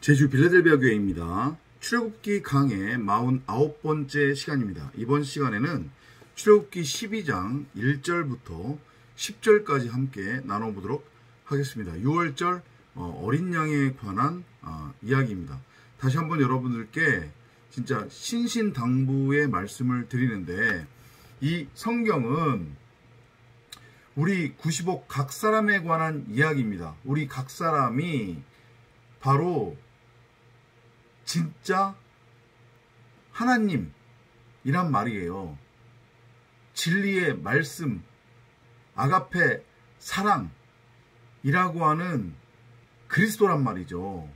제주 빌라델비아 교회입니다. 출애굽기 강의 49번째 시간입니다. 이번 시간에는 출애굽기 12장 1절부터 10절까지 함께 나눠보도록 하겠습니다. 6월절 어린 양에 관한 이야기입니다. 다시 한번 여러분들께 진짜 신신당부의 말씀을 드리는데, 이 성경은 우리 90억 각 사람에 관한 이야기입니다. 우리 각 사람이 바로 진짜 하나님이란 말이에요. 진리의 말씀, 아가페 사랑이라고 하는 그리스도란 말이죠.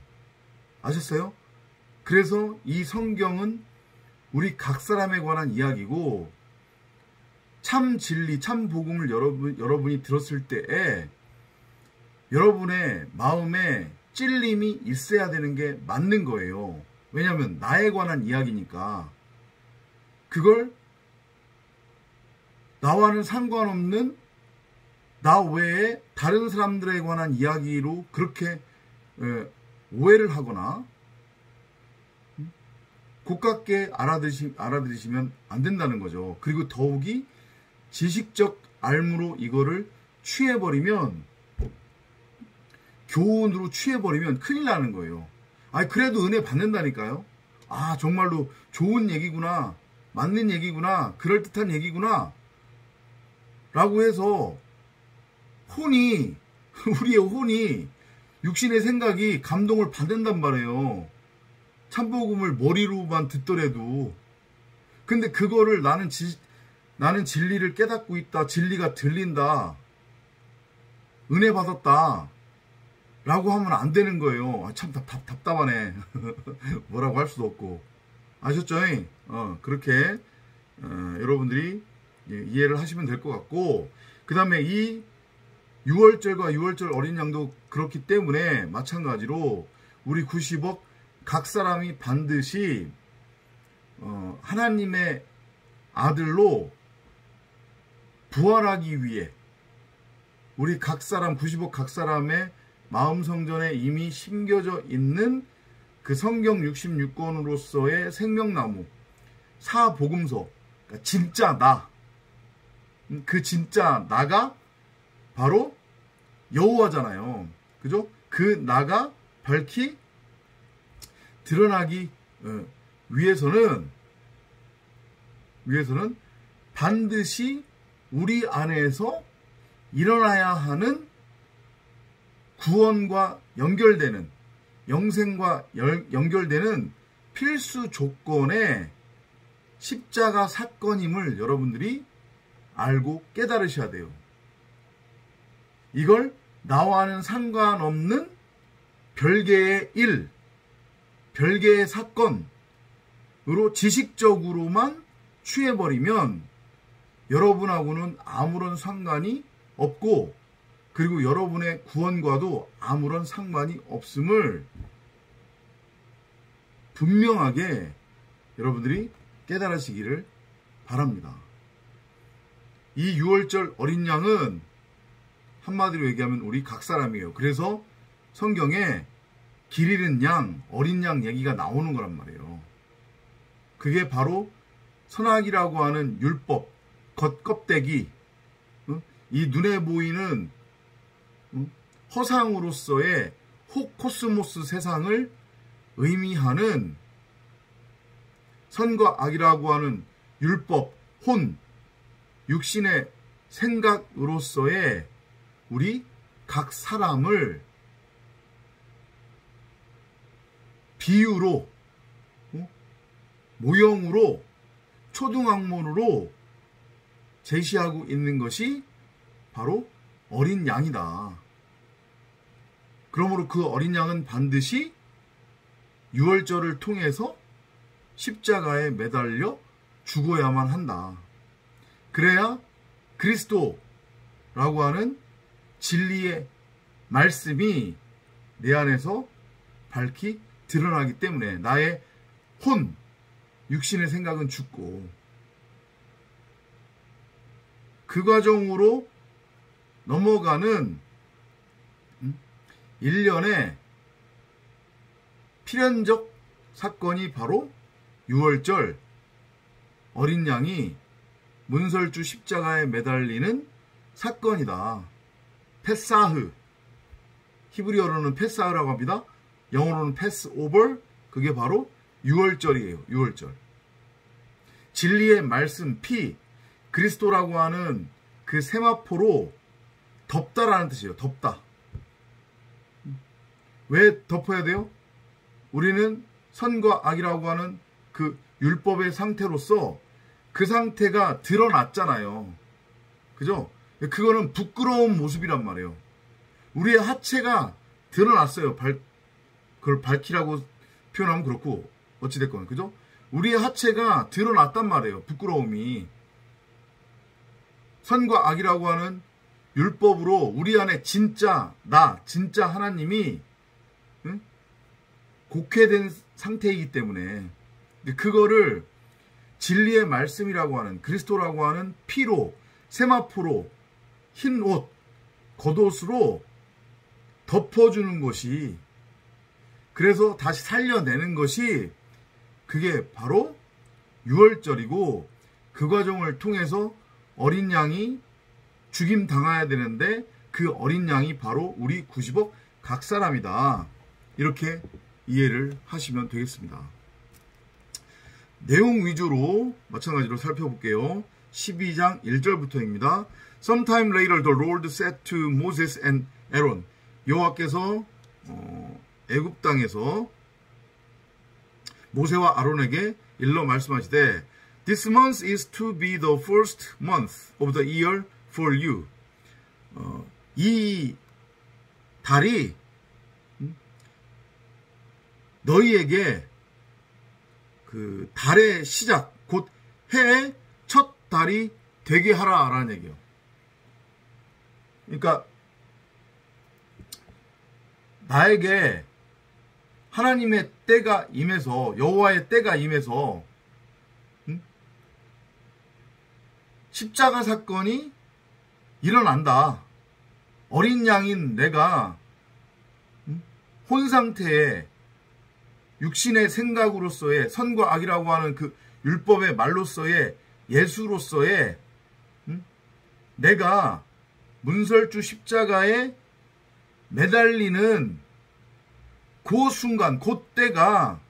아셨어요? 그래서 이 성경은 우리 각 사람에 관한 이야기고, 참 진리, 참 복음을 여러분이 들었을 때에 여러분의 마음에 찔림이 있어야 되는 게 맞는 거예요. 왜냐하면 나에 관한 이야기니까. 그걸 나와는 상관없는 나 외에 다른 사람들에 관한 이야기로 그렇게 오해를 하거나 고깝게 알아들으시면 안 된다는 거죠. 그리고 더욱이 지식적 알무로 이거를 취해버리면, 교훈으로 취해버리면 큰일 나는 거예요. 그래도 은혜 받는다니까요. 정말로 좋은 얘기구나, 맞는 얘기구나, 그럴듯한 얘기구나 라고 해서 우리의 혼이, 육신의 생각이 감동을 받는단 말이에요. 참복음을 머리로만 듣더라도. 근데 그거를 나는 진리를 깨닫고 있다, 진리가 들린다, 은혜 받았다 라고 하면 안 되는 거예요. 참 답답하네. 뭐라고 할 수도 없고. 아셨죠? 그렇게 여러분들이 이해를 하시면 될 것 같고, 그 다음에 이 6월절과 6월절 어린 양도 그렇기 때문에 마찬가지로 우리 90억 각 사람이 반드시 하나님의 아들로 부활하기 위해 우리 각 사람, 90억 각 사람의 마음 성전에 이미 심겨져 있는 그 성경 66권으로서의 생명나무, 사복음서, 그러니까 진짜 나, 그 진짜 나가 바로 여호와잖아요. 그죠? 그 나가 밝히 드러나기 위해서는 반드시 우리 안에서 일어나야 하는 구원과 연결되는, 영생과 연결되는 필수 조건의 십자가 사건임을 여러분들이 알고 깨달으셔야 돼요. 이걸 나와는 상관없는 별개의 일, 별개의 사건으로 지식적으로만 취해버리면 여러분하고는 아무런 상관이 없고, 그리고 여러분의 구원과도 아무런 상관이 없음을 분명하게 여러분들이 깨달으시기를 바랍니다. 이 6월절 어린 양은 한마디로 얘기하면 우리 각 사람이에요. 그래서 성경에 길 잃은 양, 어린 양 얘기가 나오는 거란 말이에요. 그게 바로 선악이라고 하는 율법, 겉껍데기, 이 눈에 보이는 허상으로서의 코스모스 세상을 의미하는 선과 악이라고 하는 율법, 혼, 육신의 생각으로서의 우리 각 사람을 비유로, 모형으로, 초등학문으로 제시하고 있는 것이 바로 어린 양이다. 그러므로 그 어린 양은 반드시 6월절을 통해서 십자가에 매달려 죽어야만 한다. 그래야 그리스도라고 하는 진리의 말씀이 내 안에서 밝히 드러나기 때문에 나의 혼, 육신의 생각은 죽고, 그 과정으로 넘어가는 1년에 필연적 사건이 바로 유월절 어린 양이 문설주 십자가에 매달리는 사건이다. 패사흐, 히브리어로는 패사흐라고 합니다. 영어로는 패스오버, 그게 바로 유월절이에요. 유월절. 진리의 말씀 피, 그리스도라고 하는 그 세마포로 덮다라는 뜻이에요. 덮다. 왜 덮어야 돼요? 우리는 선과 악이라고 하는 그 율법의 상태로서 그 상태가 드러났잖아요. 그죠? 그거는 부끄러운 모습이란 말이에요. 우리의 하체가 드러났어요. 그걸 밝히라고 표현하면 그렇고 어찌됐건 그죠? 우리의 하체가 드러났단 말이에요. 부끄러움이. 선과 악이라고 하는 율법으로 우리 안에 진짜 나, 진짜 하나님이 곡해된 상태이기 때문에 그거를 진리의 말씀이라고 하는 그리스도라고 하는 피로, 세마포로, 흰 옷, 겉옷으로 덮어주는 것이, 그래서 다시 살려내는 것이 그게 바로 유월절이고, 그 과정을 통해서 어린 양이 죽임 당해야 되는데 그 어린 양이 바로 우리 90억 각 사람이다. 이렇게 이해를 하시면 되겠습니다. 내용 위주로 마찬가지로 살펴볼게요. 12장 1절부터입니다. Sometime later the Lord said to Moses and Aaron, 여호와께서 애굽 땅에서 모세와 아론에게 일러 말씀하시되, This month is to be the first month of the year for you. 이 달이 너희에게 그 달의 시작, 곧 해의 첫 달이 되게 하라라는 얘기예요. 그러니까 나에게 하나님의 때가 임해서, 여호와의 때가 임해서 십자가 사건이 일어난다. 어린 양인 내가 혼 상태에 육신의 생각으로서의 선과 악이라고 하는 그 율법의 말로서의 예수로서의 내가 문설주 십자가에 매달리는 그 순간, 그 때가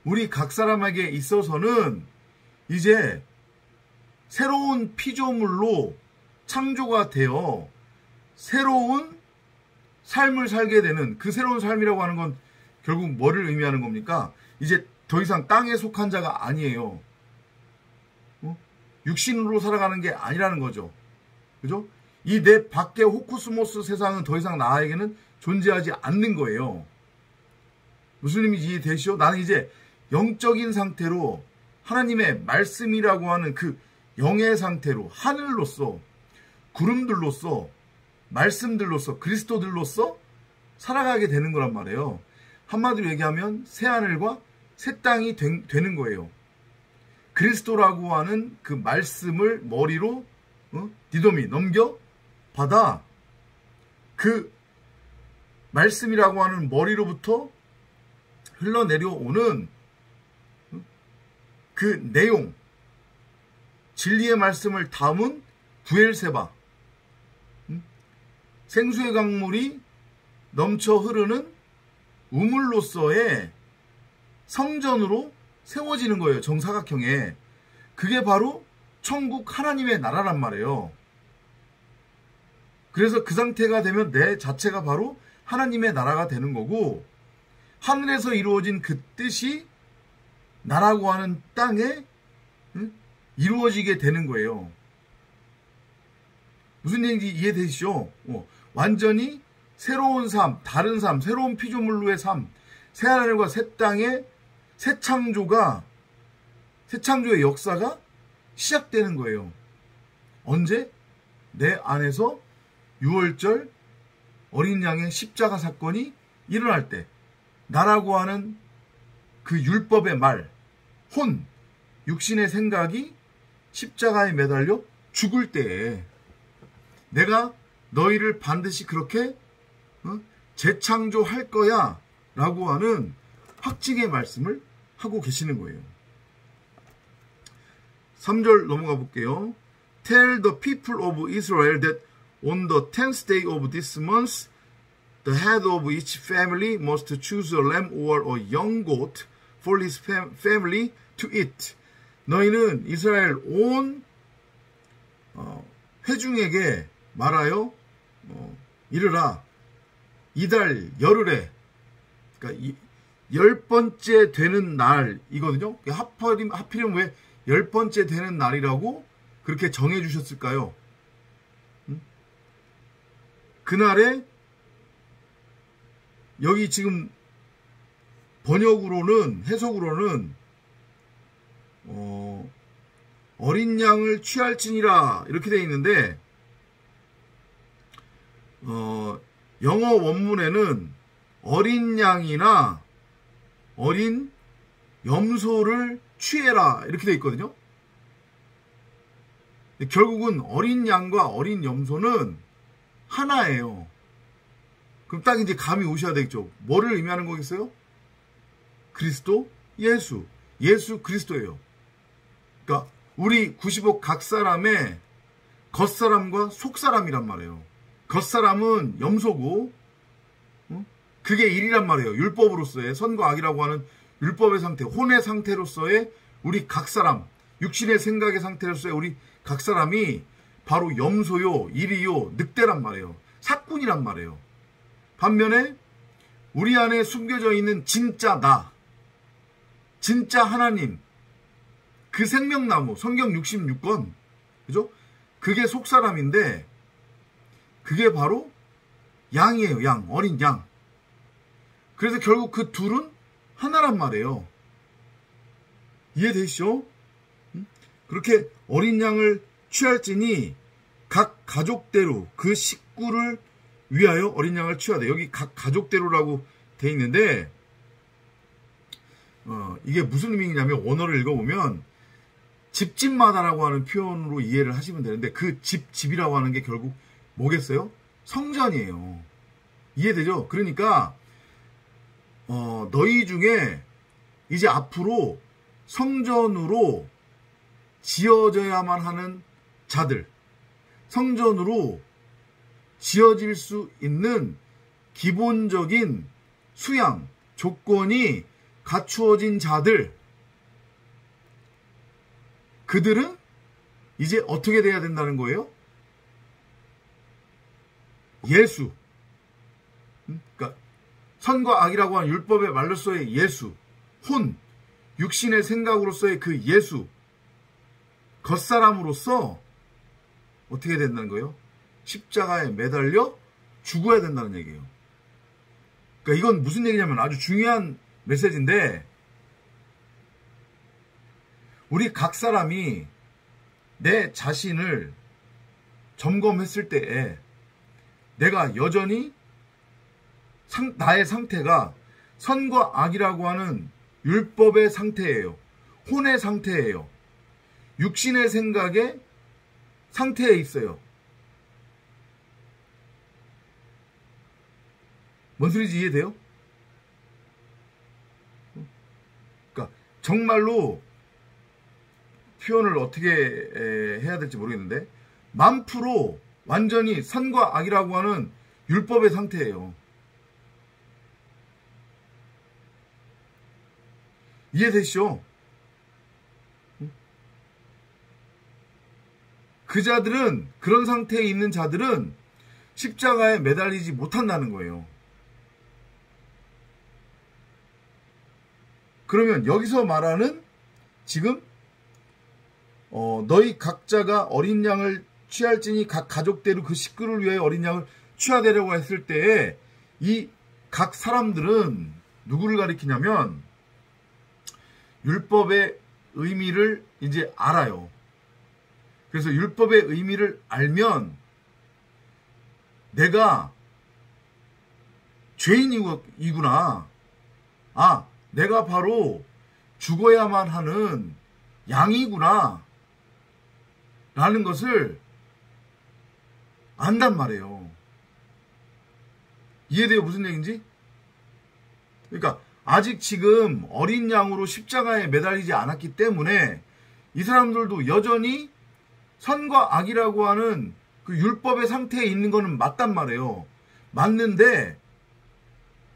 우리 각 사람에게 있어서는 이제 새로운 피조물로 창조가 되어 새로운 삶을 살게 되는, 그 새로운 삶이라고 하는 건 결국 뭐를 의미하는 겁니까? 이제 더 이상 땅에 속한 자가 아니에요. 육신으로 살아가는 게 아니라는 거죠. 그죠? 이 내 밖의 호쿠스모스 세상은 더 이상 나에게는 존재하지 않는 거예요. 무슨 의미인지 이해되시죠? 나는 이제 영적인 상태로 하나님의 말씀이라고 하는 그 영의 상태로, 하늘로서, 구름들로서, 말씀들로서, 그리스도들로서 살아가게 되는 거란 말이에요. 한마디로 얘기하면 새하늘과 새 땅이 되는 거예요. 그리스도라고 하는 그 말씀을 머리로 디도미 넘겨받아 그 말씀이라고 하는 머리로부터 흘러내려오는 그 내용, 진리의 말씀을 담은 부엘세바, 생수의 강물이 넘쳐 흐르는 우물로서의 성전으로 세워지는 거예요. 정사각형에. 그게 바로 천국 하나님의 나라란 말이에요. 그래서 그 상태가 되면 내 자체가 바로 하나님의 나라가 되는 거고, 하늘에서 이루어진 그 뜻이 나라고 하는 땅에 이루어지게 되는 거예요. 무슨 얘기인지 이해되시죠? 완전히 새로운 삶, 다른 삶, 새로운 피조물로의 삶, 새하늘과 새 땅의 새 창조의 역사가 시작되는 거예요. 언제? 내 안에서 유월절 어린 양의 십자가 사건이 일어날 때, 나라고 하는 그 율법의 말, 혼, 육신의 생각이 십자가에 매달려 죽을 때에 내가 너희를 반드시 그렇게 재창조할 거야 라고 하는 확증의 말씀을 하고 계시는 거예요. 3절 넘어가 볼게요. Tell the people of Israel that on the 10th day of this month the head of each family must choose a lamb or a young goat for his family to eat. 너희는 이스라엘 온 회중에게 말하여 이르라. 이달 열흘에, 그러니까 10번째 되는 날이거든요. 하필이면 왜 10번째 되는 날이라고 그렇게 정해 주셨을까요? 그날에 여기 지금 번역으로는, 해석으로는 어린 양을 취할지니라 이렇게 되어 있는데, 영어 원문에는 어린 양이나 어린 염소를 취해라 이렇게 되어 있거든요. 결국은 어린 양과 어린 염소는 하나예요. 그럼 딱 이제 감이 오셔야 되겠죠. 뭐를 의미하는 거겠어요? 그리스도, 예수 그리스도예요. 그러니까 우리 90억 각 사람의 겉사람과 속사람이란 말이에요. 겉사람은 염소고, 그게 일이란 말이에요. 율법으로서의, 선과 악이라고 하는 율법의 상태, 혼의 상태로서의 우리 각 사람, 육신의 생각의 상태로서의 우리 각 사람이 바로 염소요, 일이요, 늑대란 말이에요. 사꾼이란 말이에요. 반면에 우리 안에 숨겨져 있는 진짜 나, 진짜 하나님, 그 생명나무, 성경 66권, 그죠? 그게 속사람인데, 그게 바로 양이에요. 양, 어린 양. 그래서 결국 그 둘은 하나란 말이에요. 이해되시죠? 그렇게 어린 양을 취할지니 각 가족대로 그 식구를 위하여 어린 양을 취하되, 여기 각 가족대로라고 돼 있는데, 이게 무슨 의미냐면 원어를 읽어보면 집집마다라고 하는 표현으로 이해를 하시면 되는데, 그 집이라고 하는 게 결국 뭐겠어요? 성전이에요. 이해되죠? 그러니까 너희 중에 이제 앞으로 성전으로 지어져야만 하는 자들, 성전으로 지어질 수 있는 기본적인 수양, 조건이 갖추어진 자들, 그들은 이제 어떻게 돼야 된다는 거예요? 예수. 그러니까 선과 악이라고 하는 율법의 말로서의 예수, 혼, 육신의 생각으로서의 그 예수, 겉사람으로서 어떻게 된다는 거예요? 십자가에 매달려 죽어야 된다는 얘기예요. 그러니까 이건 무슨 얘기냐면 아주 중요한 메시지인데, 우리 각 사람이 내 자신을 점검했을 때에 내가 여전히 나의 상태가 선과 악이라고 하는 율법의 상태예요. 혼의 상태예요. 육신의 생각의 상태에 있어요. 뭔 소리인지 이해돼요? 그러니까 정말로 표현을 어떻게 해야 될지 모르겠는데, 1000% 완전히 선과 악이라고 하는 율법의 상태예요. 이해되시죠? 그 자들은, 그런 상태에 있는 자들은 십자가에 매달리지 못한다는 거예요. 그러면 여기서 말하는 지금 너희 각자가 어린 양을 취할지니 각 가족대로 그 식구를 위해 어린 양을 취하되려고 했을 때에 이 각 사람들은 누구를 가리키냐면 율법의 의미를 이제 알아요. 그래서 율법의 의미를 알면 내가 죄인이구나. 아, 내가 바로 죽어야만 하는 양이구나. 라는 것을 안단 말이에요. 이해돼요? 무슨 얘기인지? 그러니까 아직 지금 어린 양으로 십자가에 매달리지 않았기 때문에 이 사람들도 여전히 선과 악이라고 하는 그 율법의 상태에 있는 거는 맞단 말이에요. 맞는데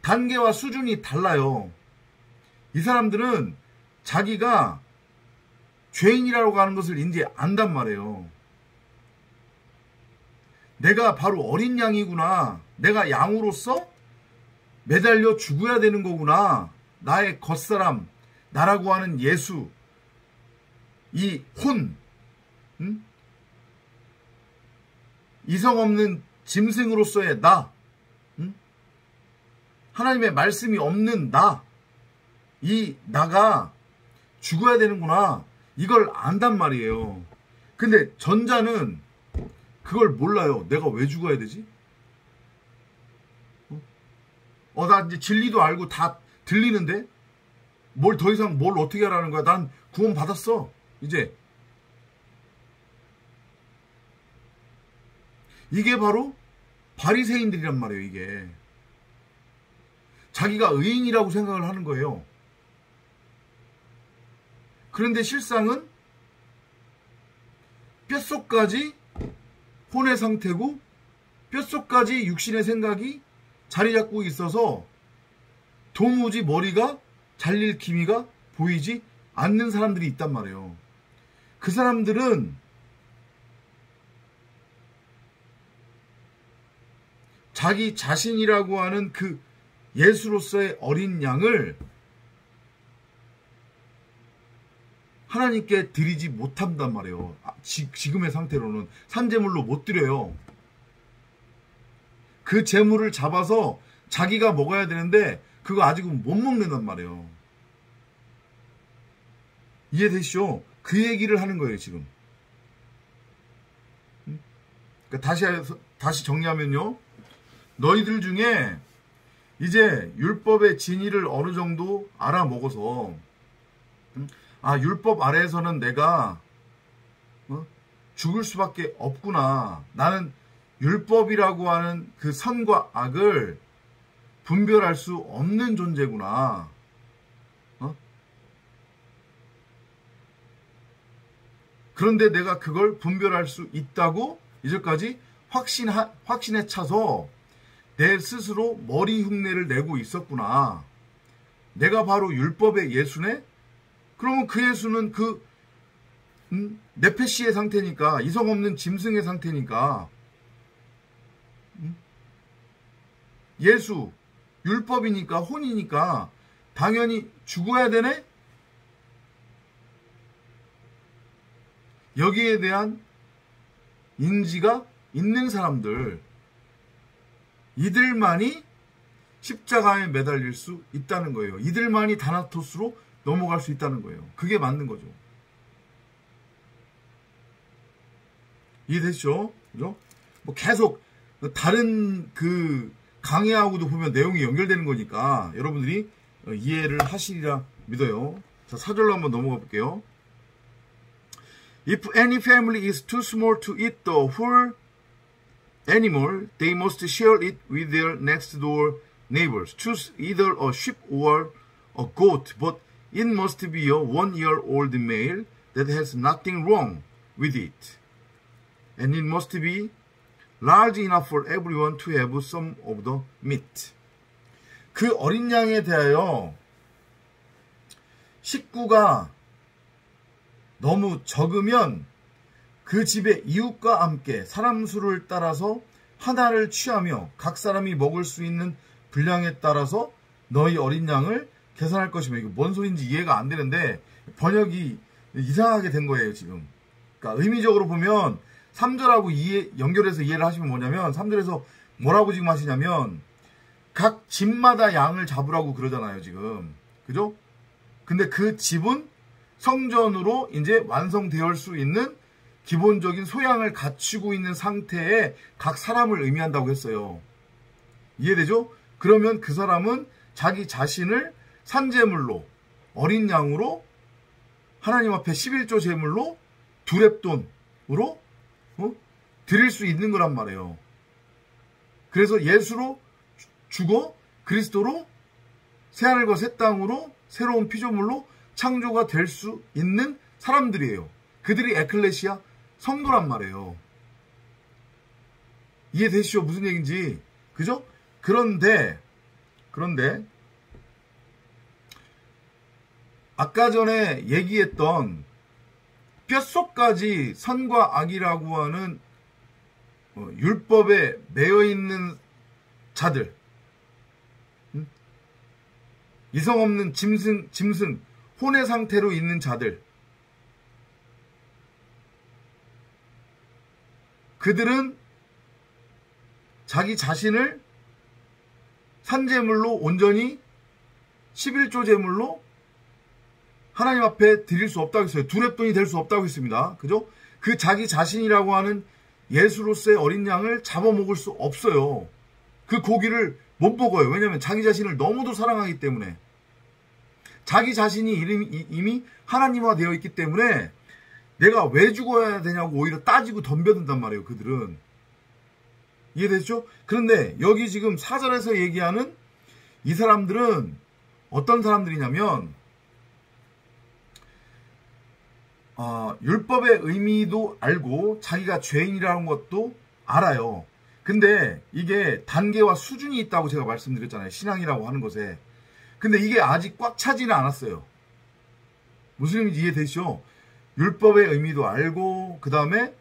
단계와 수준이 달라요. 이 사람들은 자기가 죄인이라고 하는 것을 이제 안단 말이에요. 내가 바로 어린 양이구나. 내가 양으로서 매달려 죽어야 되는 거구나. 나의 겉사람, 나라고 하는 예수, 이 혼, 이성 없는 짐승으로서의 나, 하나님의 말씀이 없는 나, 이 나가 죽어야 되는구나. 이걸 안단 말이에요. 근데 전자는 그걸 몰라요. 내가 왜 죽어야 되지? 나 이제 진리도 알고 다 들리는데 뭘 더 이상 뭘 어떻게 하라는 거야? 난 구원 받았어. 이제 이게 바로 바리새인들이란 말이에요. 이게 자기가 의인이라고 생각을 하는 거예요. 그런데 실상은 뼛속까지 혼의 상태고 뼛속까지 육신의 생각이 자리 잡고 있어서 도무지 머리가 잘릴 기미가 보이지 않는 사람들이 있단 말이에요. 그 사람들은 자기 자신이라고 하는 그 예수로서의 어린 양을 하나님께 드리지 못한단 말이에요. 지금의 상태로는 산제물로 못 드려요. 그 제물을 잡아서 자기가 먹어야 되는데 그거 아직은 못 먹는단 말이에요. 이해되시죠? 그 얘기를 하는 거예요, 지금. 그러니까 다시 정리하면요. 너희들 중에 이제 율법의 진리를 어느 정도 알아먹어서 율법 아래에서는 내가 죽을 수밖에 없구나. 나는 율법이라고 하는 그 선과 악을 분별할 수 없는 존재구나. 그런데 내가 그걸 분별할 수 있다고 이제까지 확신에 차서 내 스스로 머리 흉내를 내고 있었구나. 내가 바로 율법의 예수네? 그러면 그 예수는 그 네페시의 상태니까, 이성 없는 짐승의 상태니까, 예수, 율법이니까, 혼이니까 당연히 죽어야 되네? 여기에 대한 인지가 있는 사람들, 이들만이 십자가에 매달릴 수 있다는 거예요. 이들만이 다나토스로 넘어갈 수 있다는 거예요. 그게 맞는 거죠. 이해되시죠? 그죠? 뭐 계속 다른 그 강해하고도 보면 내용이 연결되는 거니까 여러분들이 이해를 하시리라 믿어요. 자, 4절로 한번 넘어가 볼게요. If any family is too small to eat the whole animal, they must share it with their next door neighbors. Choose either a sheep or a goat, but it must be a 1-year-old male that has nothing wrong with it. And it must be large enough for everyone to have some of the meat. 그 어린 양에 대하여 식구가 너무 적으면 그 집의 이웃과 함께 사람 수를 따라서 하나를 취하며 각 사람이 먹을 수 있는 분량에 따라서 너희 어린 양을 계산할 것이며, 이거 뭔 소리인지 이해가 안 되는데 번역이 이상하게 된 거예요 지금. 그러니까 의미적으로 보면 3절하고 연결해서 이해를 하시면 뭐냐면, 3절에서 뭐라고 지금 하시냐면 각 집마다 양을 잡으라고 그러잖아요 지금. 그죠? 근데 그 집은 성전으로 이제 완성되어 수 있는 기본적인 소양을 갖추고 있는 상태의 각 사람을 의미한다고 했어요. 이해되죠? 그러면 그 사람은 자기 자신을 산제물로, 어린 양으로, 하나님 앞에 11조 제물로, 두렙돈으로 드릴 수 있는 거란 말이에요. 그래서 예수로 죽어 그리스도로 새하늘과 새 땅으로 새로운 피조물로 창조가 될 수 있는 사람들이에요. 그들이 에클레시아 성도란 말이에요. 이해되시죠? 무슨 얘기인지. 그죠? 그런데 아까 전에 얘기했던 뼛속까지 선과 악이라고 하는 율법에 매여 있는 자들, 이성 없는 짐승, 혼의 상태로 있는 자들, 그들은 자기 자신을 산제물로 온전히 11조 제물로 하나님 앞에 드릴 수 없다고 했어요. 두렙돈이 될 수 없다고 했습니다. 그죠? 그 자기 자신이라고 하는 예수로서의 어린 양을 잡아먹을 수 없어요. 그 고기를 못 먹어요. 왜냐하면 자기 자신을 너무도 사랑하기 때문에. 자기 자신이 이미 하나님화 되어 있기 때문에 내가 왜 죽어야 되냐고 오히려 따지고 덤벼든단 말이에요. 그들은. 이해되죠? 그런데 여기 지금 사절에서 얘기하는 이 사람들은 어떤 사람들이냐면 율법의 의미도 알고 자기가 죄인이라는 것도 알아요. 근데 이게 단계와 수준이 있다고 제가 말씀드렸잖아요. 신앙이라고 하는 것에. 근데 이게 아직 꽉 차지는 않았어요. 무슨 의미인지 이해되시죠? 율법의 의미도 알고 그 다음에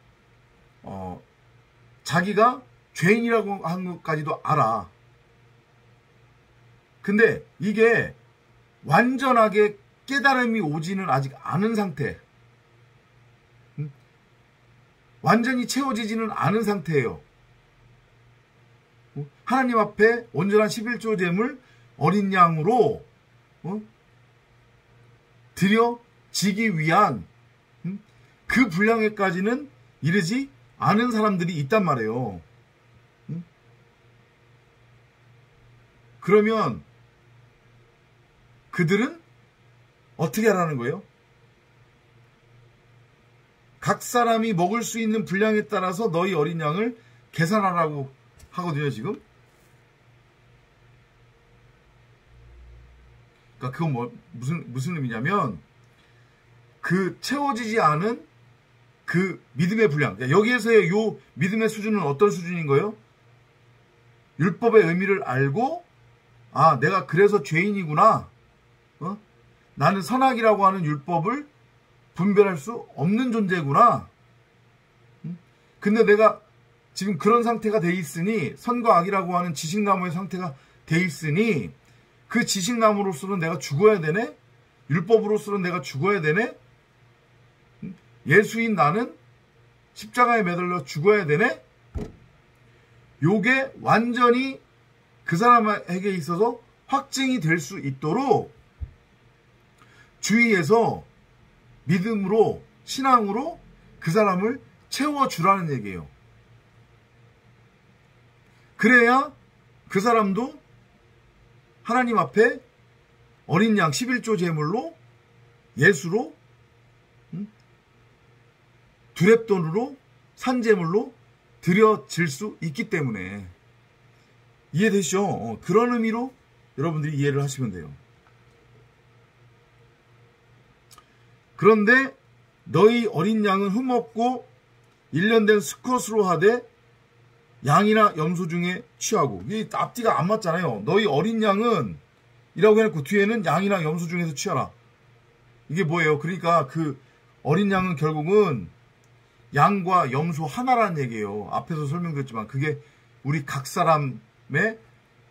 자기가 죄인이라고 하는 것까지도 알아. 근데 이게 완전하게 깨달음이 오지는 아직 않은 상태. 완전히 채워지지는 않은 상태예요. 하나님 앞에 온전한 11조 제물 어린 양으로 드려지기 위한 그 분량에까지는 이르지 않은 사람들이 있단 말이에요. 그러면 그들은 어떻게 하라는 거예요? 각 사람이 먹을 수 있는 분량에 따라서 너희 어린 양을 계산하라고 하거든요, 지금. 그러니까 그건 무슨 의미냐면 그 채워지지 않은 그 믿음의 분량. 여기에서의 요 믿음의 수준은 어떤 수준인 거예요? 율법의 의미를 알고 내가 그래서 죄인이구나. 나는 선악이라고 하는 율법을 분별할 수 없는 존재구나. 근데 내가 지금 그런 상태가 돼 있으니 선과 악이라고 하는 지식나무의 상태가 돼 있으니 그 지식나무로서는 내가 죽어야 되네? 율법으로서는 내가 죽어야 되네? 예수인 나는 십자가에 매달려 죽어야 되네? 요게 완전히 그 사람에게 있어서 확증이 될 수 있도록 주위에서 믿음으로, 신앙으로 그 사람을 채워주라는 얘기예요. 그래야 그 사람도 하나님 앞에 어린 양 11조 제물로 예수로 두렙돈으로 산제물로 드려질 수 있기 때문에 이해되시죠? 그런 의미로 여러분들이 이해를 하시면 돼요. 그런데 너희 어린 양은 흠없고 1년 된 수컷으로 하되 양이나 염소 중에 취하고. 이 앞뒤가 안 맞잖아요. 너희 어린 양은 이라고 해놓고 뒤에는 양이나 염소 중에서 취하라. 이게 뭐예요? 그러니까 그 어린 양은 결국은 양과 염소 하나라는 얘기예요. 앞에서 설명드렸지만 그게 우리 각 사람의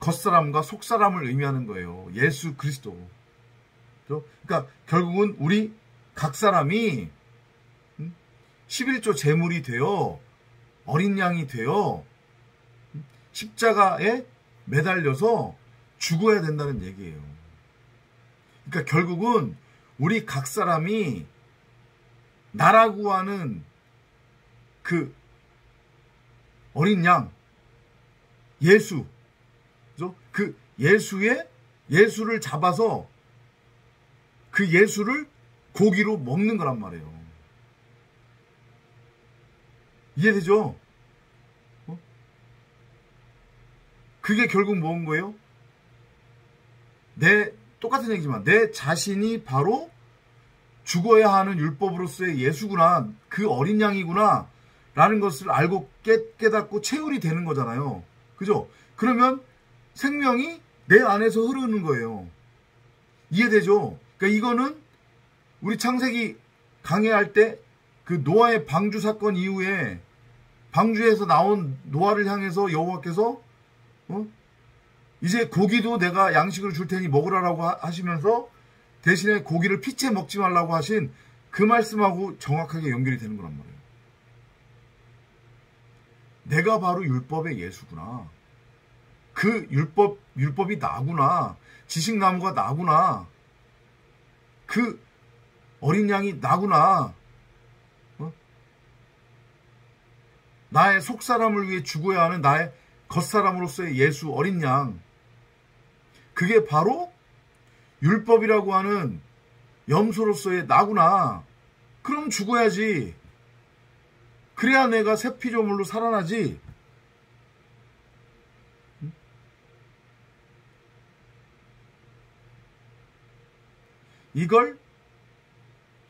겉사람과 속사람을 의미하는 거예요. 예수 그리스도. 그러니까 결국은 우리 각 사람이 11조 제물이 되어 어린 양이 되어 십자가에 매달려서 죽어야 된다는 얘기예요. 그러니까 결국은 우리 각 사람이 나라고 하는 그 어린 양, 예수, 그죠? 그 예수를 잡아서 그 예수를 고기로 먹는 거란 말이에요. 이해되죠? 그게 결국 뭔 거예요? 똑같은 얘기지만 내 자신이 바로 죽어야 하는 율법으로서의 예수구나, 그 어린 양이구나 라는 것을 알고 깨닫고 체휼이 되는 거잖아요. 그죠? 그러면 생명이 내 안에서 흐르는 거예요. 이해되죠? 그러니까 이거는 우리 창세기 강해할 때 그 노아의 방주 사건 이후에 방주에서 나온 노아를 향해서 여호와께서 이제 고기도 내가 양식으로 줄 테니 먹으라라고 하시면서 대신에 고기를 피채 먹지 말라고 하신 그 말씀하고 정확하게 연결이 되는 거란 말이에요. 내가 바로 율법의 예수구나. 그 율법이 나구나. 지식나무가 나구나. 그 어린 양이 나구나. 나의 속사람을 위해 죽어야 하는 나의 겉사람으로서의 예수 어린 양. 그게 바로 율법이라고 하는 염소로서의 나구나. 그럼 죽어야지. 그래야 내가 새 피조물로 살아나지. 이걸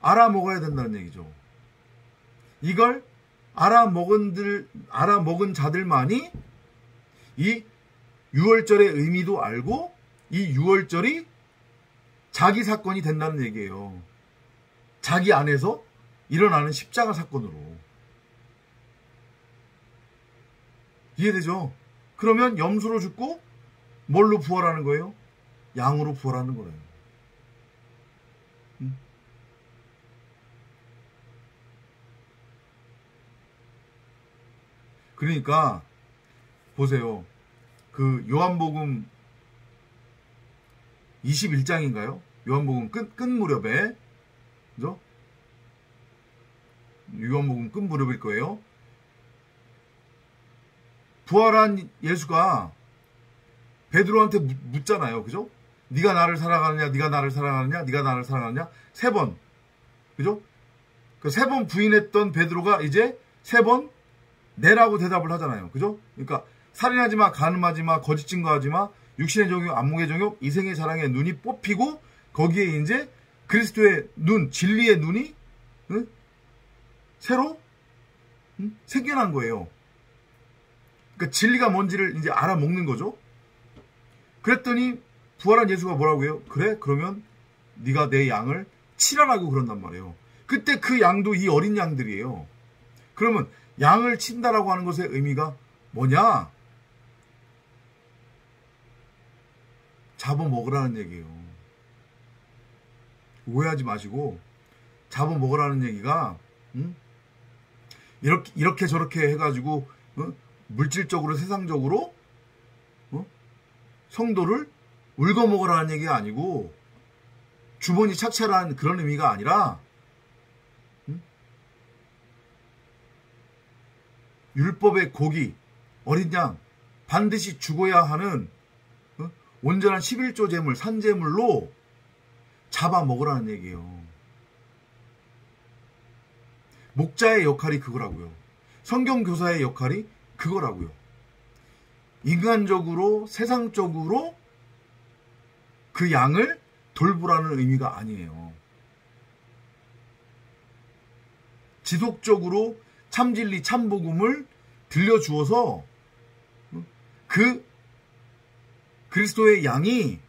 알아먹어야 된다는 얘기죠. 이걸 알아먹은 자들만이 이 유월절의 의미도 알고 이 유월절이 자기 사건이 된다는 얘기예요. 자기 안에서 일어나는 십자가 사건으로. 이해되죠? 그러면 염소로 죽고 뭘로 부활하는 거예요? 양으로 부활하는 거예요. 그러니까 보세요. 그 요한복음 21장인가요? 요한복음 끝 무렵에, 그죠? 요한복음 끝 무렵일 거예요. 부활한 예수가 베드로한테 묻잖아요. 그죠? 네가 나를 사랑하느냐, 네가 나를 사랑하느냐, 네가 나를 사랑하느냐. 3번. 그죠? 그 3번 부인했던 베드로가 이제 3번 네라고 대답을 하잖아요. 그죠? 그러니까 살인하지 마, 간음하지 마, 거짓 증거하지 마, 육신의 정욕, 안목의 정욕, 이생의 사랑에 눈이 뽑히고 거기에 이제 그리스도의 눈, 진리의 눈이 새로 생겨난 거예요. 그러니까 진리가 뭔지를 이제 알아먹는 거죠. 그랬더니 부활한 예수가 뭐라고 해요? 그래? 그러면 네가 내 양을 치라라고 그런단 말이에요. 그때 그 양도 이 어린 양들이에요. 그러면 양을 친다라고 하는 것의 의미가 뭐냐? 잡아먹으라는 얘기예요. 오해하지 마시고 잡아먹으라는 얘기가 이렇게 저렇게 해가지고 물질적으로 세상적으로 성도를 울거먹으라는 얘기가 아니고 주머니 착취하라는 그런 의미가 아니라 율법의 고기, 어린 양, 반드시 죽어야 하는 온전한 11조 제물, 산제물로 잡아먹으라는 얘기예요. 목자의 역할이 그거라고요. 성경교사의 역할이 그거라고요. 인간적으로, 세상적으로 그 양을 돌보라는 의미가 아니에요. 지속적으로 참진리, 참복음을 들려주어서 그 그리스도의 양이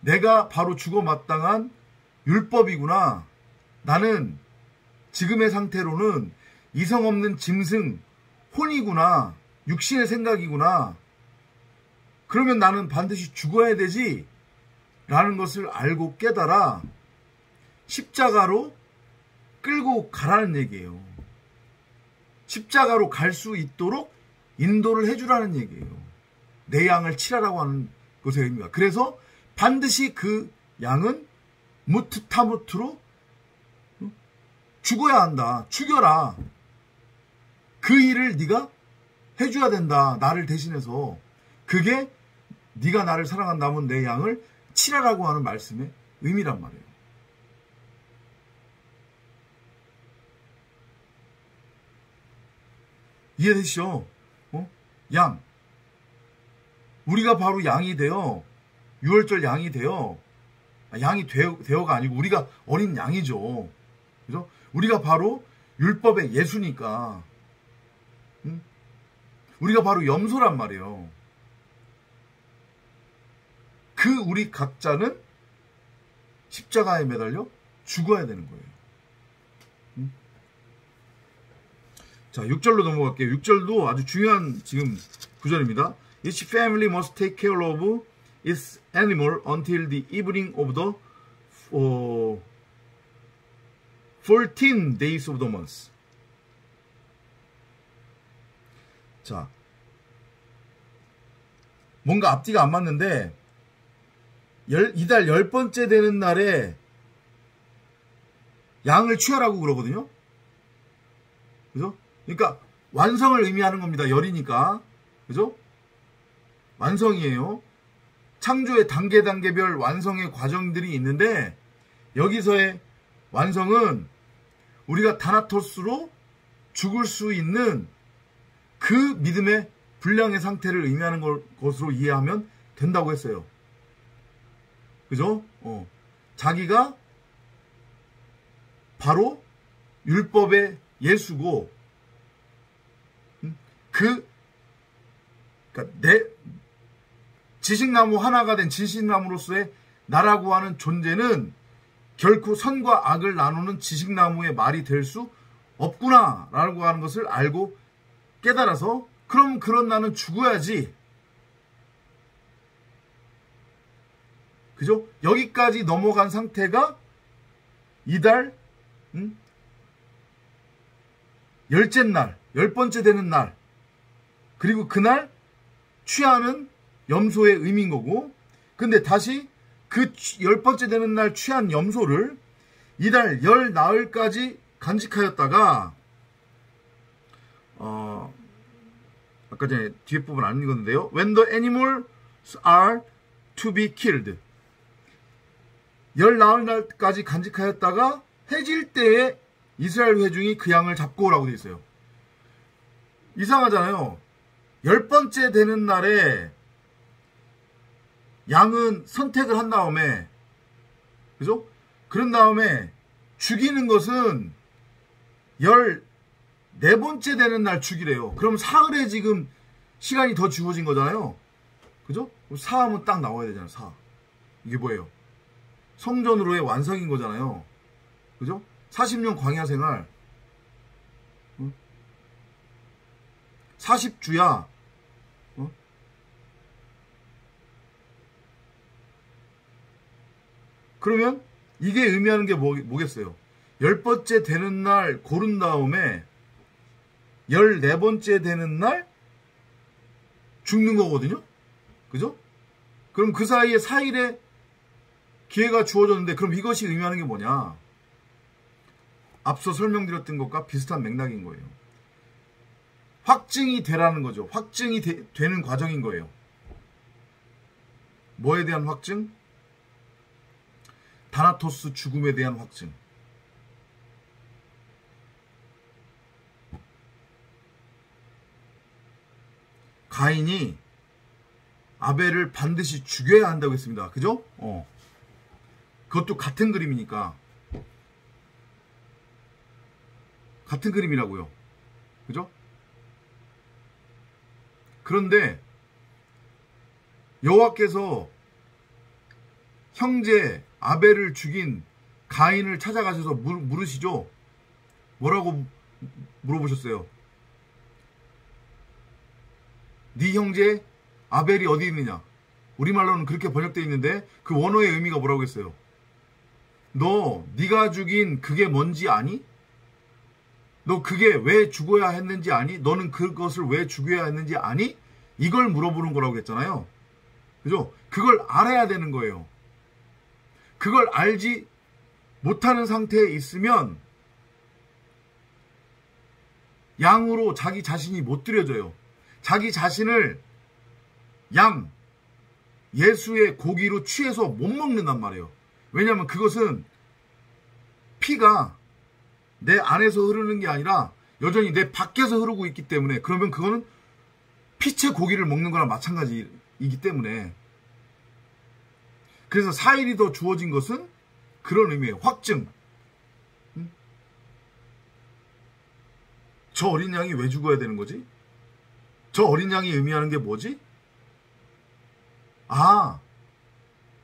내가 바로 죽어 마땅한 율법이구나. 나는 지금의 상태로는 이성 없는 짐승, 혼이구나. 육신의 생각이구나. 그러면 나는 반드시 죽어야 되지. 라는 것을 알고 깨달아 십자가로 끌고 가라는 얘기예요. 십자가로 갈 수 있도록 인도를 해주라는 얘기예요. 내 양을 치라라고 하는 것의 의미가. 그래서 반드시 그 양은 무트타무트로 죽어야 한다. 죽여라. 그 일을 네가 해줘야 된다. 나를 대신해서. 그게 네가 나를 사랑한다면 내 양을 치라라고 하는 말씀의 의미란 말이에요. 이해되시죠? 양. 우리가 바로 양이 되어 유월절 양이 되어, 양이 되어가 아니고 우리가 어린 양이죠. 그죠? 우리가 바로 율법의 예수니까. 우리가 바로 염소란 말이에요. 그 우리 각자는 십자가에 매달려 죽어야 되는 거예요. 자, 6절로 넘어갈게요. 6절도 아주 중요한 지금 구절입니다. Each family must take care of its animal until the evening of the 14 days of the month. 자, 뭔가 앞뒤가 안 맞는데 이달 10번째 되는 날에 양을 취하라고 그러거든요. 그죠? 그러니까 완성을 의미하는 겁니다. 열이니까. 그죠? 완성이에요. 창조의 단계별 완성의 과정들이 있는데 여기서의 완성은 우리가 다나토스로 죽을 수 있는 그 믿음의 불량의 상태를 의미하는 것으로 이해하면 된다고 했어요. 그죠? 자기가 바로 율법의 예수고, 그러니까 내 지식나무 하나가 된 지식나무로서의 나라고 하는 존재는 결코 선과 악을 나누는 지식나무의 말이 될 수 없구나라고 하는 것을 알고 깨달아서, 그럼 그런 나는 죽어야지. 그죠? 여기까지 넘어간 상태가 이달 10째 날, 10번째 되는 날, 그리고 그날 취하는 염소의 의미인 거고, 근데 다시 그 10번째 되는 날 취한 염소를 이달 10나흘까지 간직하였다가, 아까 전에 뒤에 부분 안 읽었는데요. When the animals are to be killed. 10나흘까지 간직하였다가 해질 때에 이스라엘 회중이 그 양을 잡고 오라고 되어 있어요. 이상하잖아요. 10번째 되는 날에 양은 선택을 한 다음에, 그죠? 그런 다음에 죽이는 것은 14번째 되는 날 죽이래요. 그럼 사흘에 지금 시간이 더 주어진 거잖아요. 그죠? 사하면 딱 나와야 되잖아요. 사. 이게 뭐예요? 성전으로의 완성인 거잖아요. 그죠? 40년 광야 생활. 40주야. 그러면 이게 의미하는 게 뭐겠어요? 10번째 되는 날 고른 다음에 14번째 되는 날 죽는 거거든요? 그죠? 그럼 그 사이에 4일에 기회가 주어졌는데, 그럼 이것이 의미하는 게 뭐냐? 앞서 설명드렸던 것과 비슷한 맥락인 거예요. 확증이 되라는 거죠. 확증이 되는 과정인 거예요. 뭐에 대한 확증? 다나토스 죽음에 대한 확증. 가인이 아벨을 반드시 죽여야 한다고 했습니다. 그죠? 그것도 같은 그림이니까. 같은 그림이라고요. 그죠? 그런데 여호와께서 형제 아벨을 죽인 가인을 찾아가셔서 물으시죠. 뭐라고 물어보셨어요? 네 형제 아벨이 어디 있느냐? 우리말로는 그렇게 번역되어 있는데 그 원어의 의미가 뭐라고 했어요? 네가 죽인 그게 뭔지 아니? 너 그게 왜 죽어야 했는지 아니? 너는 그것을 왜 죽여야 했는지 아니? 이걸 물어보는 거라고 했잖아요. 그죠? 그걸 알아야 되는 거예요. 그걸 알지 못하는 상태에 있으면 양으로 자기 자신이 못 드려져요. 자기 자신을 양, 예수의 고기로 취해서 못 먹는단 말이에요. 왜냐하면 그것은 피가 내 안에서 흐르는 게 아니라 여전히 내 밖에서 흐르고 있기 때문에, 그러면 그거는 피체 고기를 먹는 거랑 마찬가지이기 때문에 그래서 4일이 더 주어진 것은 그런 의미예요. 확증. 저 어린 양이 왜 죽어야 되는 거지? 저 어린 양이 의미하는 게 뭐지? 아,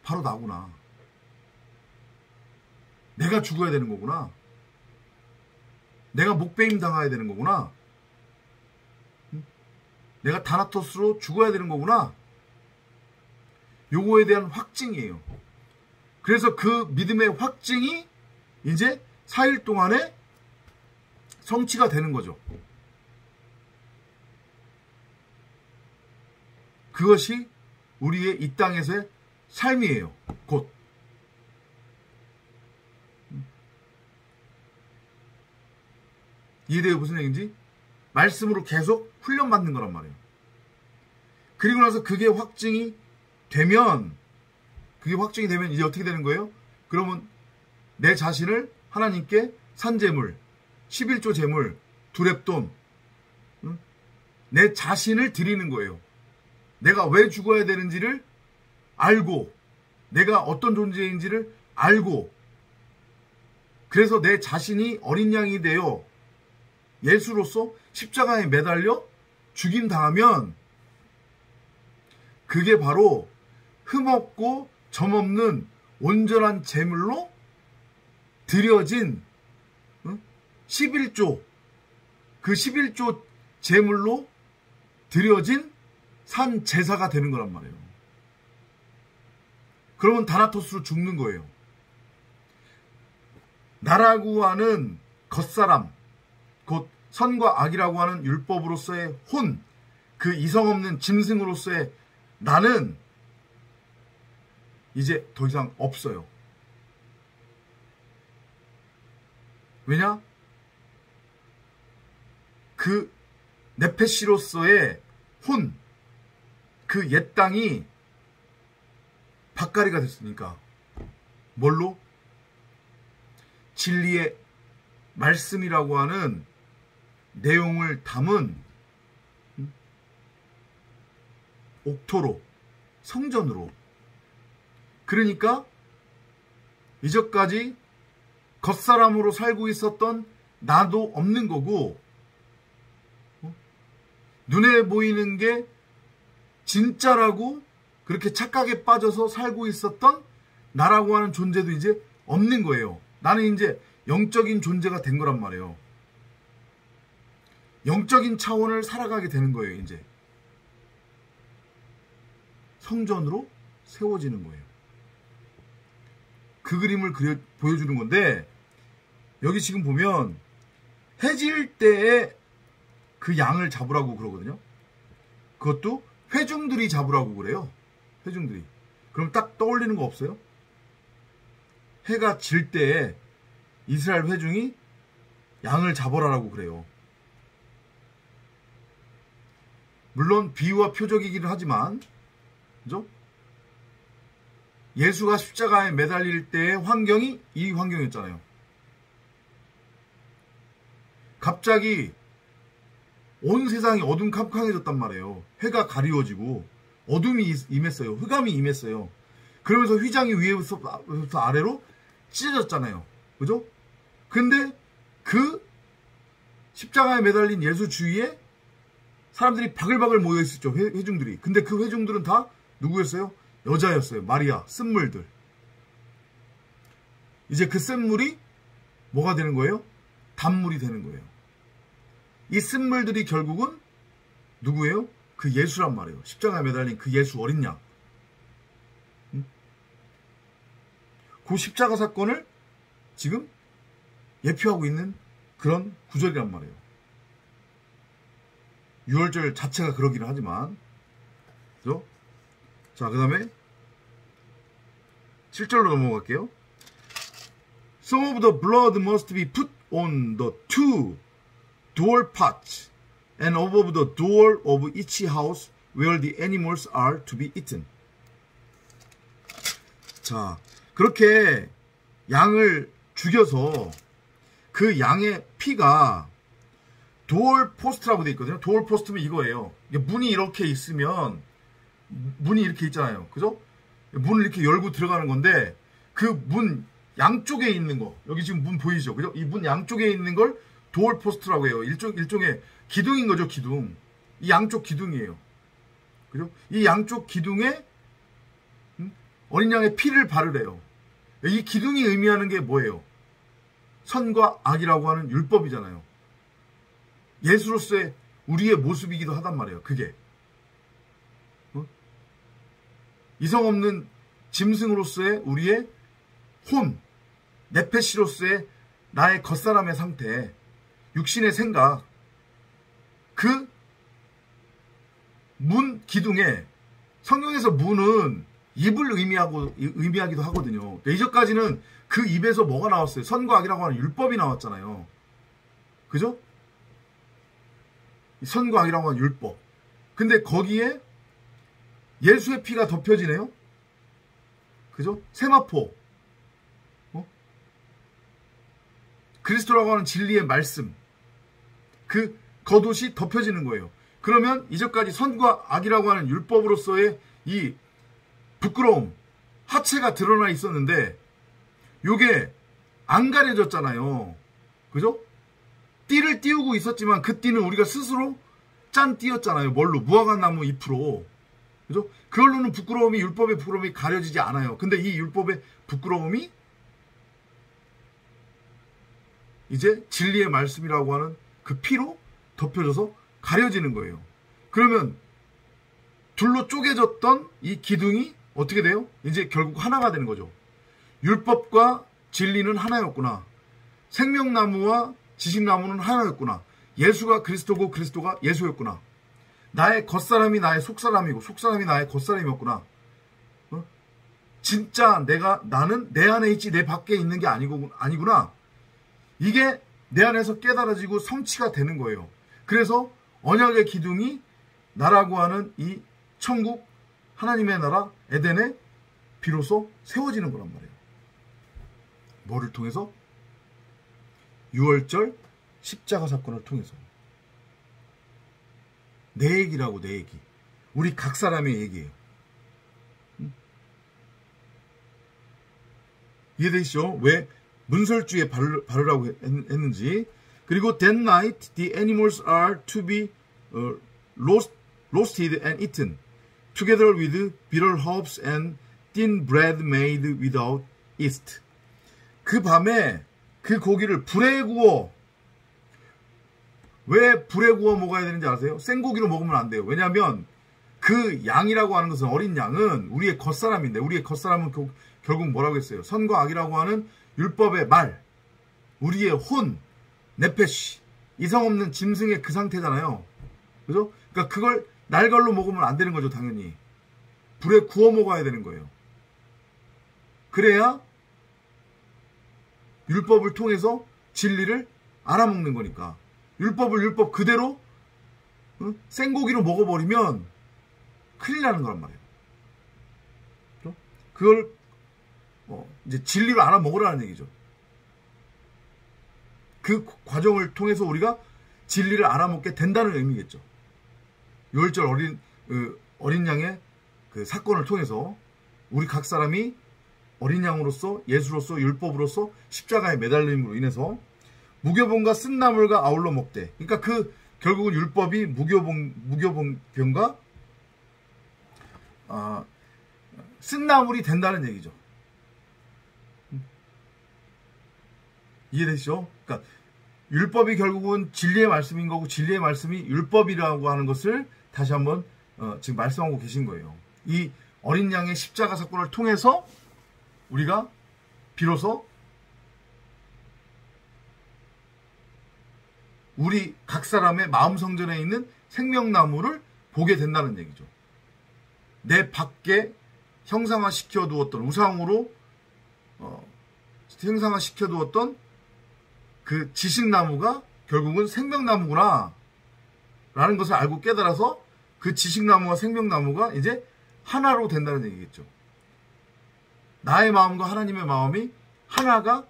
바로 나구나. 내가 죽어야 되는 거구나. 내가 목베임 당해야 되는 거구나. 내가 다나토스로 죽어야 되는 거구나. 요거에 대한 확증이에요. 그래서 그 믿음의 확증이 이제 4일 동안에 성취가 되는 거죠. 그것이 우리의 이 땅에서의 삶이에요. 곧. 이해돼요? 무슨 얘기인지? 말씀으로 계속 훈련받는 거란 말이에요. 그리고 나서 그게 확증이 되면 이제 어떻게 되는 거예요? 그러면 내 자신을 하나님께 산제물, 11조 제물, 두렙돈, 내 자신을 드리는 거예요. 내가 왜 죽어야 되는지를 알고, 내가 어떤 존재인지를 알고, 그래서 내 자신이 어린 양이 되어 예수로서 십자가에 매달려 죽임당하면 그게 바로 흠없고 점없는 온전한 제물로 드려진 11조, 그 11조 제물로 드려진 산 제사가 되는 거란 말이에요. 그러면 다나토스로 죽는 거예요. 나라고 하는 겉사람, 곧 선과 악이라고 하는 율법으로서의 혼, 그 이성 없는 짐승으로서의 나는 이제 더 이상 없어요. 왜냐? 그 네페시로서의 혼, 그 옛 땅이 밭가리가 됐으니까. 뭘로? 진리의 말씀이라고 하는 내용을 담은 옥토로, 성전으로. 그러니까 이전까지 겉사람으로 살고 있었던 나도 없는 거고, 눈에 보이는 게 진짜라고 그렇게 착각에 빠져서 살고 있었던 나라고 하는 존재도 이제 없는 거예요. 나는 이제 영적인 존재가 된 거란 말이에요. 영적인 차원을 살아가게 되는 거예요. 이제 성전으로 세워지는 거예요. 그 그림을 보여주는 건데, 여기 지금 보면 해질 때에 그 양을 잡으라고 그러거든요. 그것도 회중들이 잡으라고 그래요. 회중들이. 그럼 딱 떠올리는 거 없어요? 해가 질 때에 이스라엘 회중이 양을 잡아라라고 그래요. 물론 비유와 표적이기는 하지만, 그죠? 예수가 십자가에 매달릴 때의 환경이 이 환경이었잖아요. 갑자기 온 세상이 어둠캄캄해졌단 말이에요. 해가 가리워지고 어둠이 임했어요. 흑암이 임했어요. 그러면서 휘장이 위에부터 아래로 찢어졌잖아요. 그죠? 근데 그 십자가에 매달린 예수 주위에 사람들이 바글바글 모여있었죠. 회중들이. 근데 그 회중들은 다 누구였어요? 여자였어요. 마리아, 쓴물들. 이제 그 쓴물이 뭐가 되는 거예요? 단물이 되는 거예요. 이 쓴물들이 결국은 누구예요? 그 예수란 말이에요. 십자가에 매달린 그 예수 어린 양. 그 십자가 사건을 지금 예표하고 있는 그런 구절이란 말이에요. 유월절 자체가 그러기는 하지만, 그죠? 자, 그 다음에 7절로 넘어갈게요. Some of the blood must be put on the two door parts and above the door of each house where the animals are to be eaten. 자, 그렇게 양을 죽여서 그 양의 피가 도어 포스트라고 되어 있거든요. 도어 포스트면 이거예요. 문이 이렇게 있으면, 문이 이렇게 있잖아요. 그죠? 문을 이렇게 열고 들어가는 건데 그 문 양쪽에 있는 거 여기 지금 문 보이죠? 그죠? 이 문 양쪽에 있는 걸 도어 포스트라고 해요. 일종의 기둥인 거죠, 기둥. 이 양쪽 기둥이에요. 그죠? 이 양쪽 기둥에 어린 양의 피를 바르래요. 이 기둥이 의미하는 게 뭐예요? 선과 악이라고 하는 율법이잖아요. 예수로서의 우리의 모습이기도 하단 말이에요. 그게 이성 없는 짐승으로서의 우리의 혼, 네페시로서의 나의 겉사람의 상태, 육신의 생각, 그 문 기둥에 성경에서 문은 입을 의미하기도 하거든요. 이전까지는 그 입에서 뭐가 나왔어요? 선과 악이라고 하는 율법이 나왔잖아요. 그죠? 선과 악이라고 하는 율법. 근데 거기에 예수의 피가 덮여지네요. 그죠? 세마포. 그리스도라고 하는 진리의 말씀. 그 겉옷이 덮여지는 거예요. 그러면 이전까지 선과 악이라고 하는 율법으로서의 이 부끄러움, 하체가 드러나 있었는데 요게 안 가려졌잖아요. 그죠? 띠를 띄우고 있었지만 그 띠는 우리가 스스로 짠 띠였잖아요. 뭘로? 무화과나무 잎으로. 그죠? 그걸로는 부끄러움이, 율법의 부끄러움이 가려지지 않아요. 근데 이 율법의 부끄러움이 이제 진리의 말씀이라고 하는 그 피로 덮여져서 가려지는 거예요. 그러면 둘로 쪼개졌던 이 기둥이 어떻게 돼요? 이제 결국 하나가 되는 거죠. 율법과 진리는 하나였구나. 생명나무와 지식나무는 하나였구나. 예수가 그리스도고 그리스도가 예수였구나. 나의 겉사람이 나의 속사람이고 속사람이 나의 겉사람이었구나. 진짜 나는 내 안에 있지 내 밖에 있는 게 아니구나. 이게 내 안에서 깨달아지고 성취가 되는 거예요. 그래서 언약의 기둥이 나라고 하는 이 천국 하나님의 나라 에덴에 비로소 세워지는 거란 말이에요. 뭐를 통해서? 유월절 십자가 사건을 통해서. 내 얘기라고, 내 얘기. 우리 각 사람의 얘기예요. 이해되시죠? 왜 문설주에 바르라고 했는지. 그리고 that night the animals are to be roasted and eaten together with bitter herbs and thin bread made without yeast. 그 밤에 그 고기를 불에 구워. 왜 불에 구워 먹어야 되는지 아세요? 생고기로 먹으면 안 돼요. 왜냐하면 그 양이라고 하는 것은, 어린 양은 우리의 겉사람인데, 우리의 겉사람은 결국 뭐라고 했어요? 선과 악이라고 하는 율법의 말, 우리의 혼, 네페시, 이성 없는 짐승의 그 상태잖아요. 그죠? 그러니까 그걸 날걸로 먹으면 안 되는 거죠, 당연히. 불에 구워 먹어야 되는 거예요. 그래야 율법을 통해서 진리를 알아먹는 거니까. 율법을 율법 그대로 생고기로 먹어버리면 큰일 나는 거란 말이에요. 그죠? 그걸 이제 진리로 알아먹으라는 얘기죠. 그 과정을 통해서 우리가 진리를 알아먹게 된다는 의미겠죠. 유월절 어린 양의 그 사건을 통해서 우리 각 사람이 어린 양으로서, 예수로서, 율법으로서 십자가에 매달림으로 인해서 무교병과 쓴나물과 아울러 먹되. 그러니까 결국은 율법이 무교병과 쓴나물이 된다는 얘기죠. 이해되시죠? 그러니까 율법이 결국은 진리의 말씀인 거고, 진리의 말씀이 율법이라고 하는 것을 다시 한번 지금 말씀하고 계신 거예요. 이 어린 양의 십자가 사건을 통해서 우리가 비로소 우리 각 사람의 마음 성전에 있는 생명나무를 보게 된다는 얘기죠. 내 밖에 형상화시켜 두었던, 우상으로 형상화시켜 두었던 그 지식나무가 결국은 생명나무구나 라는 것을 알고 깨달아서 그 지식나무와 생명나무가 이제 하나로 된다는 얘기겠죠. 나의 마음과 하나님의 마음이 하나가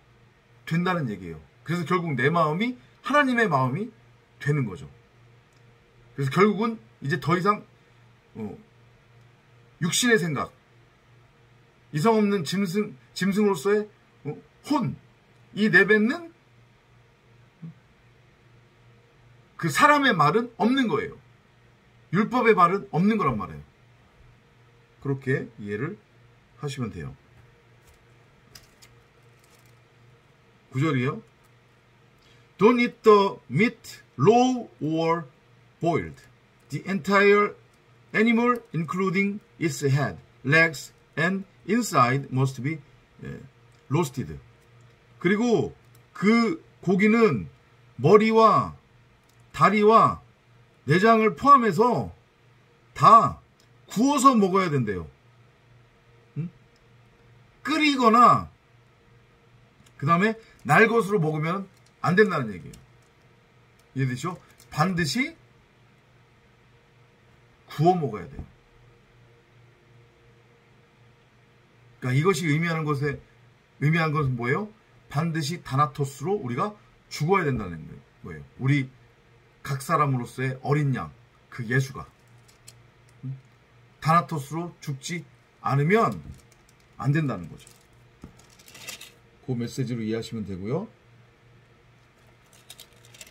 된다는 얘기예요. 그래서 결국 내 마음이 하나님의 마음이 되는 거죠. 그래서 결국은 이제 더 이상 육신의 생각, 이성 없는 짐승으로서의 혼, 이 내뱉는 그 사람의 말은 없는 거예요. 율법의 말은 없는 거란 말이에요. 그렇게 이해를 하시면 돼요. 9절이요. Don't eat the meat raw or boiled. The entire animal, including its head, legs, and inside must be roasted. 그리고 그 고기는 머리와 다리와 내장을 포함해서 다 구워서 먹어야 된대요. 끓이거나 그 다음에 날 것으로 먹으면 안 된다는 얘기예요. 이해되시죠? 반드시 구워 먹어야 돼요. 그러니까 이것이 의미한 것은 뭐예요? 반드시 다나토스로 우리가 죽어야 된다는 거예요. 우리 각 사람으로서의 어린 양, 그 예수가 다나토스로 죽지 않으면 안 된다는 거죠. 그 메시지로 이해하시면 되고요.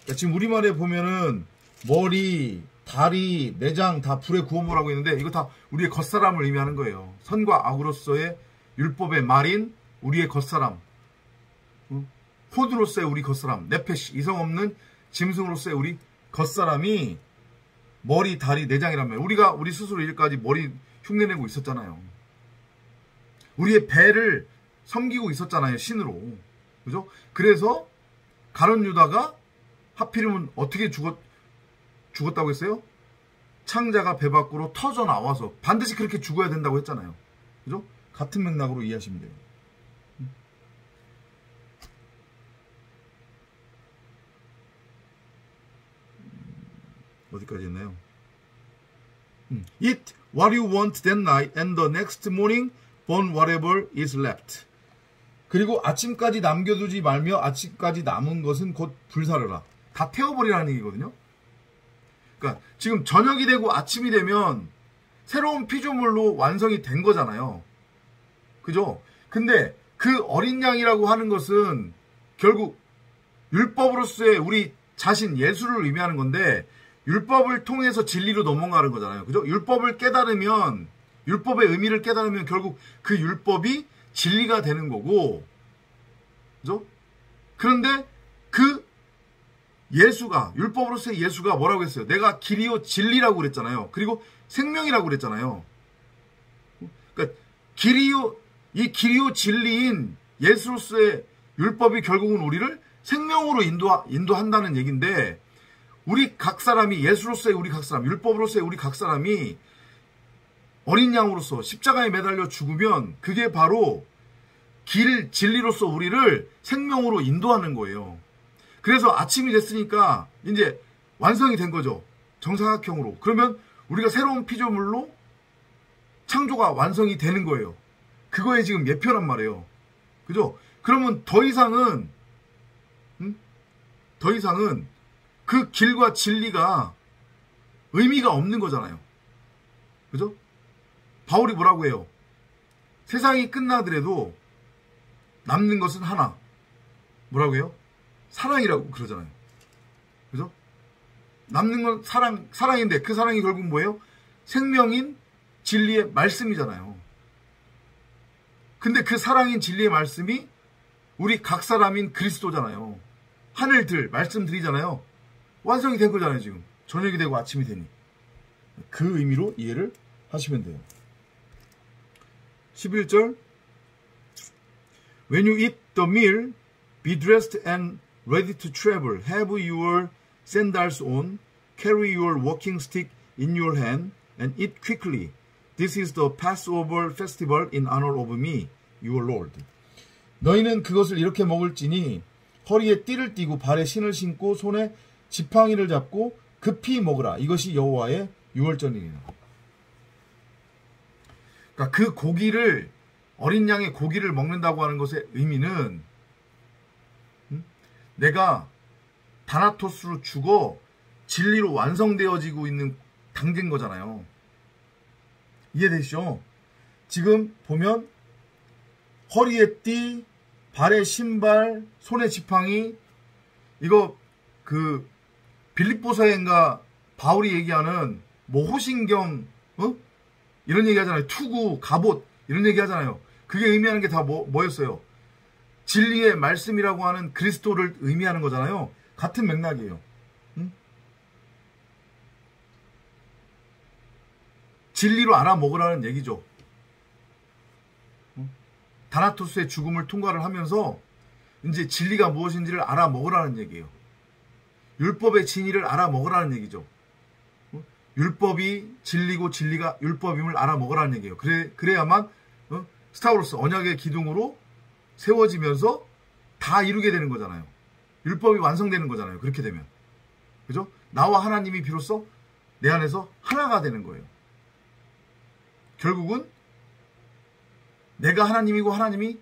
그러니까 지금 우리말에 보면은 머리, 다리, 내장 다 불에 구워 먹으라고 했는데 이거 다 우리의 겉사람을 의미하는 거예요. 선과 악으로서의 율법의 말인 우리의 겉사람, 호드로서의 우리 겉사람, 네페시, 이성 없는 짐승으로서의 우리 겉사람이 머리, 다리, 내장이라면 우리가 우리 스스로 이제까지 머리 흉내내고 있었잖아요. 우리의 배를 섬기고 있었잖아요, 신으로. 그죠? 그래서 가룟 유다가 하필이면 어떻게 죽었다고 했어요? 창자가 배 밖으로 터져 나와서 반드시 그렇게 죽어야 된다고 했잖아요. 그죠? 같은 맥락으로 이해하시면 돼요. 어디까지 했나요? Eat what you want that night and the next morning burn whatever is left. 그리고 아침까지 남겨두지 말며 아침까지 남은 것은 곧 불사르라. 다 태워버리라는 얘기거든요. 그러니까 지금 저녁이 되고 아침이 되면 새로운 피조물로 완성이 된 거잖아요. 그죠? 근데 그 어린 양이라고 하는 것은 결국 율법으로서의 우리 자신 예수를 의미하는 건데 율법을 통해서 진리로 넘어가는 거잖아요. 그죠? 율법을 깨달으면, 율법의 의미를 깨달으면 결국 그 율법이 진리가 되는 거고, 그죠? 그런데 그 예수가, 율법으로서의 예수가 뭐라고 했어요? 내가 길이요 진리라고 그랬잖아요. 그리고 생명이라고 그랬잖아요. 그러니까 이 길이요 진리인 예수로서의 율법이 결국은 우리를 생명으로 인도한다는 얘기인데, 우리 각 사람이 예수로서의 우리 각 사람, 율법으로서의 우리 각 사람이 어린 양으로서 십자가에 매달려 죽으면 그게 바로 진리로서 우리를 생명으로 인도하는 거예요. 그래서 아침이 됐으니까 이제 완성이 된 거죠. 정사각형으로. 그러면 우리가 새로운 피조물로 창조가 완성이 되는 거예요. 그거에 지금 예표란 말이에요. 그죠? 그러면 더 이상은 그 길과 진리가 의미가 없는 거잖아요. 그죠? 바울이 뭐라고 해요? 세상이 끝나더라도 남는 것은 하나. 뭐라고 해요? 사랑이라고 그러잖아요. 그죠? 남는 건 사랑인데 그 사랑이 결국 뭐예요? 생명인 진리의 말씀이잖아요. 근데 그 사랑인 진리의 말씀이 우리 각 사람인 그리스도잖아요. 하늘들 말씀드리잖아요. 완성이 된 거잖아요, 지금. 저녁이 되고 아침이 되니. 그 의미로 이해를 하시면 돼요. 11절. When you eat the meal, be dressed and ready to travel. Have your sandals on. Carry your walking stick in your hand and eat quickly. This is the Passover festival in honor of me, your Lord. 너희는 그것을 이렇게 먹을지니 허리에 띠를 띠고 발에 신을 신고 손에 지팡이를 잡고 급히 먹으라. 이것이 여호와의 유월절이니라. 그러니까 그 고기를, 어린 양의 고기를 먹는다고 하는 것의 의미는 내가 다나토스로 죽어 진리로 완성되어지고 있는 당진 거잖아요. 이해되시죠? 지금 보면 허리에 띠, 발에 신발, 손에 지팡이. 이거 그 빌립보서인가 바울이 얘기하는 뭐 호신경, 이런 얘기 하잖아요. 투구, 갑옷 이런 얘기 하잖아요. 그게 의미하는 게 다 뭐였어요? 진리의 말씀이라고 하는 그리스도를 의미하는 거잖아요. 같은 맥락이에요. 진리로 알아먹으라는 얘기죠. 다나토스의 죽음을 통과를 하면서 이제 진리가 무엇인지를 알아먹으라는 얘기예요. 율법의 진리를 알아먹으라는 얘기죠. 율법이 진리고 진리가 율법임을 알아먹으라는 얘기예요. 그래야만 스타워로스 언약의 기둥으로 세워지면서 다 이루게 되는 거잖아요. 율법이 완성되는 거잖아요. 그렇게 되면. 그죠? 나와 하나님이 비로소 내 안에서 하나가 되는 거예요. 결국은 내가 하나님이고 하나님이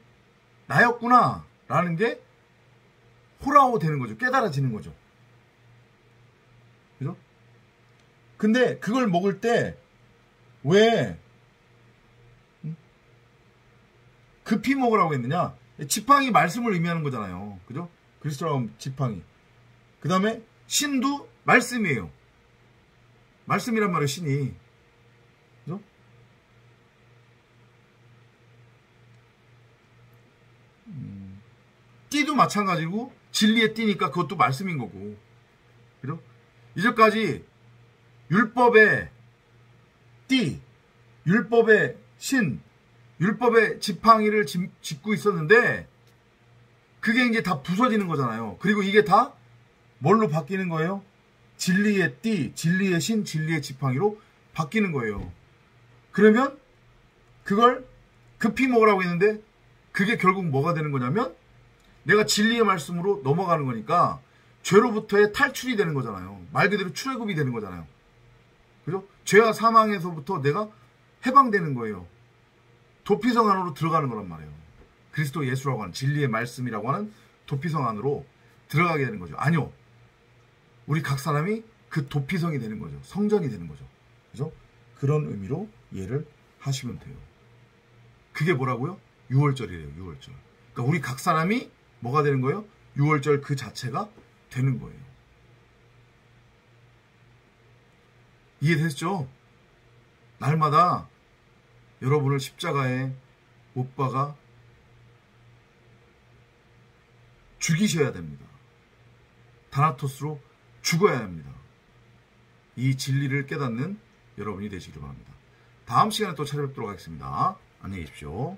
나였구나 라는 게 호라오 되는 거죠. 깨달아지는 거죠. 그죠? 근데 그걸 먹을 때 왜 급히 먹으라고 했느냐? 지팡이 말씀을 의미하는 거잖아요. 그죠? 그리스도라고 하면 지팡이. 그 다음에 신도 말씀이에요. 말씀이란 말이에요. 신이. 그죠? 띠도 마찬가지고 진리의 띠니까 그것도 말씀인 거고. 그죠? 이제까지 율법의 띠, 율법의 신, 율법의 지팡이를 짚고 있었는데 그게 이제 다 부서지는 거잖아요. 그리고 이게 다 뭘로 바뀌는 거예요? 진리의 띠, 진리의 신, 진리의 지팡이로 바뀌는 거예요. 그러면 그걸 급히 먹으라고 했는데 그게 결국 뭐가 되는 거냐면 내가 진리의 말씀으로 넘어가는 거니까 죄로부터의 탈출이 되는 거잖아요. 말 그대로 출애굽이 되는 거잖아요. 그죠? 죄와 사망에서부터 내가 해방되는 거예요. 도피성 안으로 들어가는 거란 말이에요. 그리스도 예수라고 하는 진리의 말씀이라고 하는 도피성 안으로 들어가게 되는 거죠. 아니요. 우리 각 사람이 그 도피성이 되는 거죠. 성전이 되는 거죠. 그죠? 그런 의미로 이해를 하시면 돼요. 그게 뭐라고요? 유월절이래요. 유월절. 그러니까 우리 각 사람이 뭐가 되는 거예요? 유월절 그 자체가 되는 거예요. 이해됐죠? 날마다 여러분을 십자가에 못 박아 죽이셔야 됩니다. 다나토스로 죽어야 합니다. 이 진리를 깨닫는 여러분이 되시기를 바랍니다. 다음 시간에 또 찾아뵙도록 하겠습니다. 안녕히 계십시오.